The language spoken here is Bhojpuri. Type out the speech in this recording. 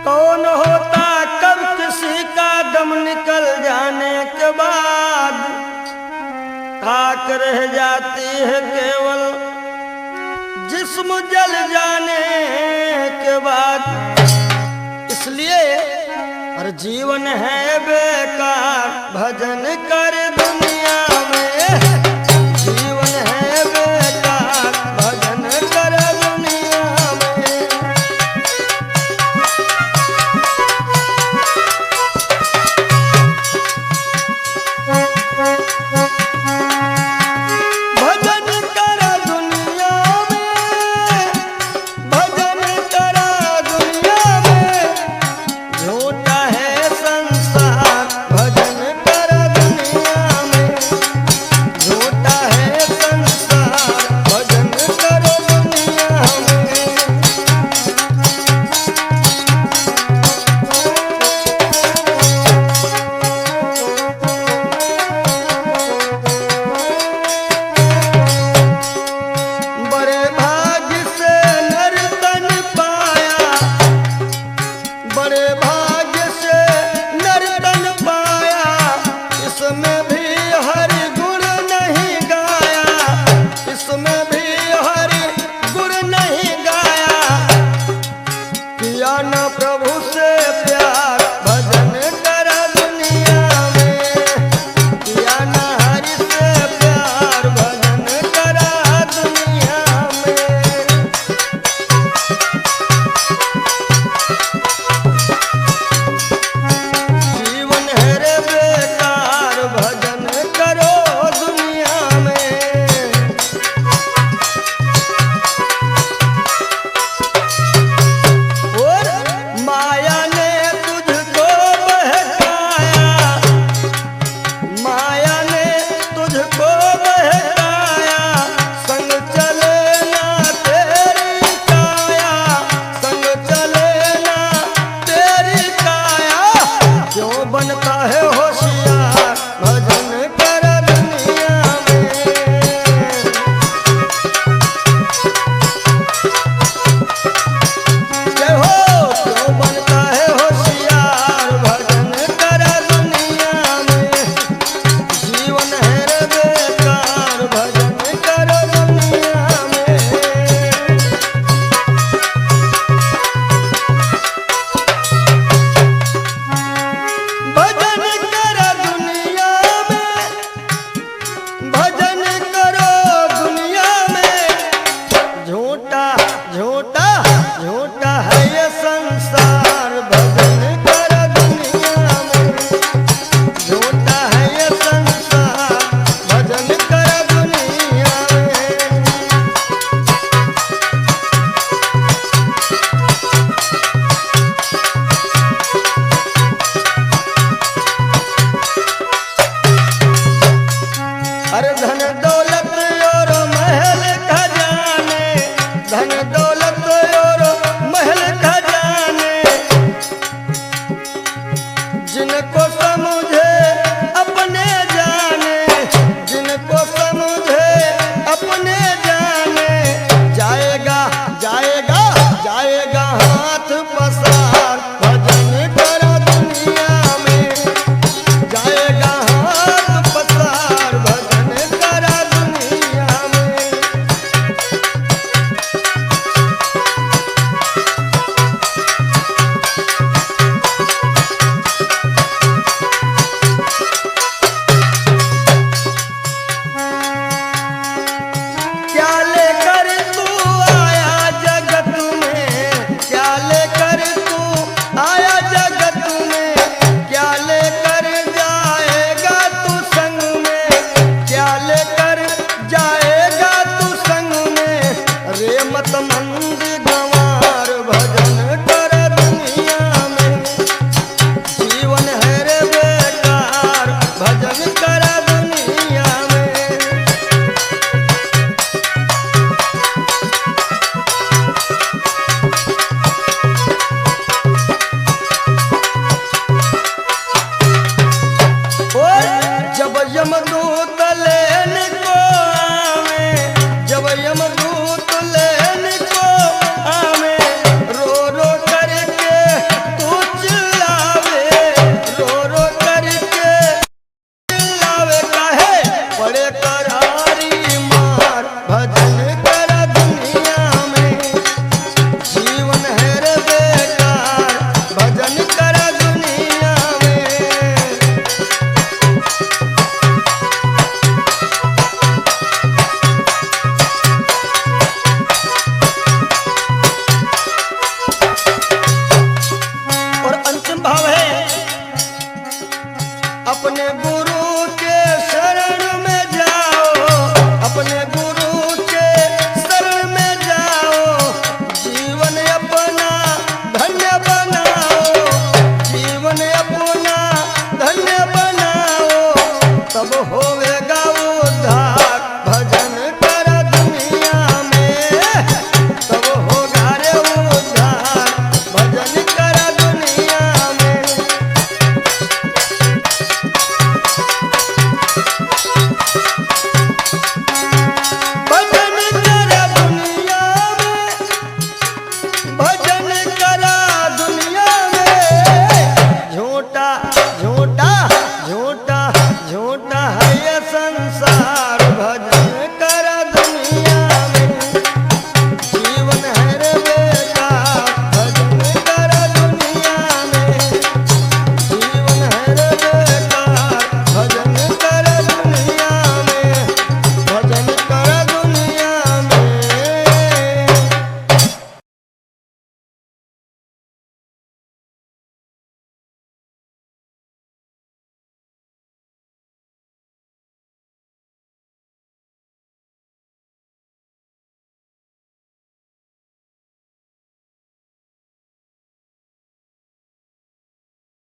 कौन होता कब किसी का दम निकल जाने के बाद, खाक रह जाती है केवल जिस्म जल जाने के बाद। इसलिए हर जीवन है बेकार, भजन कर दुनिया में। जीवन है बेकार, भजन कर दुनिया में। भजन कर दुनिया में, भजन कर दुनिया में। झूठा है संसार, भजन कर दुनिया में। झूठा है संसार, भजन कर दुनिया में। बड़े भाग्य से नर तन पाया, बड़े भाग्य से नर तन पाया। इसमें भी हरि गुण नहीं गाया, इसमें भी हरि गुण नहीं गाया। किया न प्रभु से प्यार, भजन कर दुनिया में। किया न हरि से प्यार, भजन कर दुनिया में। जीवन है रे बेकार, भजन करो दुनिया में। और माया ने तुझको बहकाया, माया ने तुझको बहकाया। संग चले ना तेरी काया, संग चले ना तेरी काया। क्यों बनता है होशियार, भजन कर दुनिया में। जय हो, क्यों बनता है होशियार, भजन कर दुनिया में। जीवन है रे बेकार, भजन कर दुनिया में। भजन कर दुनिया में, भजन करो दुनिया में। झूठा झूठा झूठा है ये संसार, भजन कर दुनिया में। झूठा है ये संसार, भजन कर दुनिया में। अरे धन दौलत और महल खजाने, धन दौलत और महल खजाने। जिनको समझे अपने जाने, जिनको समझे अपने जाने। जाएगा जाएगा जाएगा हाथ पसार, भजन कर दुनिया में। जाएगा हाथ पसार, भजन कर दुनिया में। क्या लेकर तू आया जगत में, क्या लेकर तू आया जगत में। क्या लेकर जाएगा तू संग में, क्या लेकर जाएगा तू संग में। रे मत मंद गवा